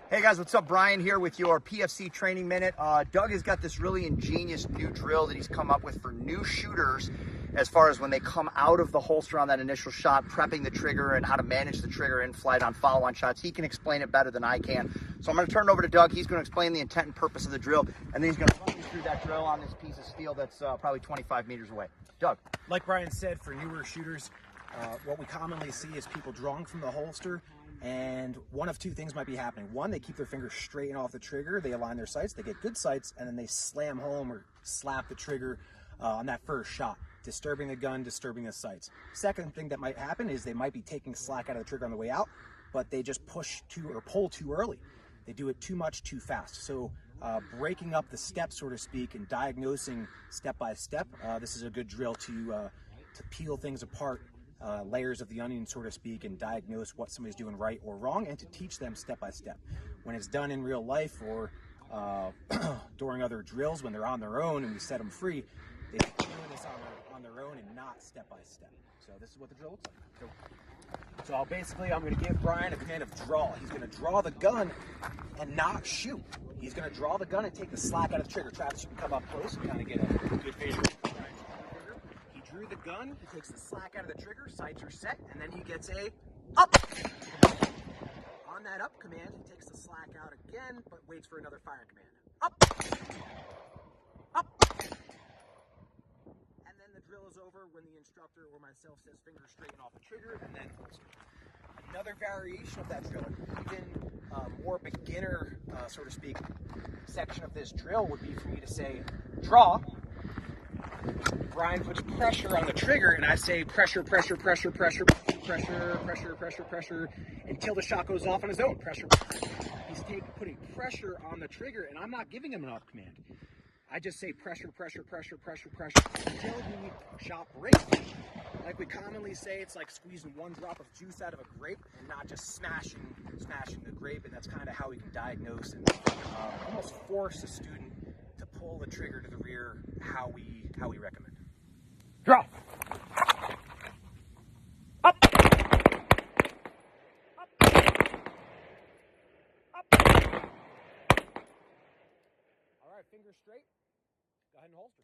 Hey guys, what's up? Brian here with your PFC Training Minute. Doug has got this really ingenious new drill that he's come up with for new shooters as far as when they come out of the holster on that initial shot, prepping the trigger and how to manage the trigger in flight on follow-on shots. He can explain it better than I can. So I'm going to turn it over to Doug. He's going to explain the intent and purpose of the drill, and then he's going to run you through that drill on this piece of steel that's probably 25 meters away. Doug. Like Brian said, for newer shooters, what we commonly see is people drawing from the holster, and one of two things might be happening. One, they keep their fingers straight and off the trigger, they align their sights, they get good sights, and then they slam home or slap the trigger on that first shot, disturbing the gun, disturbing the sights. Second thing that might happen is they might be taking slack out of the trigger on the way out, but they just push too or pull too early. They do it too much too fast. So breaking up the steps, so to speak, and diagnosing step by step, this is a good drill to peel things apart, layers of the onion, so to speak, and diagnose what somebody's doing right or wrong, and to teach them step by step. When it's done in real life or during other drills, when they're on their own and we set them free, they should be doing this on their own and not step by step. So this is what the drill looks like. So I'm going to give Brian a command of draw. He's going to draw the gun and not shoot. He's going to draw the gun and take the slack out of the trigger. Travis, you can come up close and kind of get a good visual. He drew the gun, he takes the slack out of the trigger, sights are set, and then he gets a up. On that up command, he takes the slack out again, but waits for another firing command. Up. Up. And then the drill is over when the instructor or myself says fingers straight and off the trigger, and then holster. Another variation of that drill, even more beginner, so to speak, section of this drill would be for me to say, draw. Brian puts pressure on the trigger, and I say pressure, pressure, pressure, pressure, pressure, pressure, pressure, pressure, until the shot goes off on his own. Pressure. He's putting pressure on the trigger, and I'm not giving him an up command. I just say pressure, pressure, pressure, pressure, pressure, until the shot breaks. Like we commonly say, it's like squeezing one drop of juice out of a grape and not just smashing the grape, and that's kind of how we can diagnose and almost force a student to pull the trigger to the rear how we recommend. Draw. Up. Up. Up. All right, fingers straight. Go ahead and holster.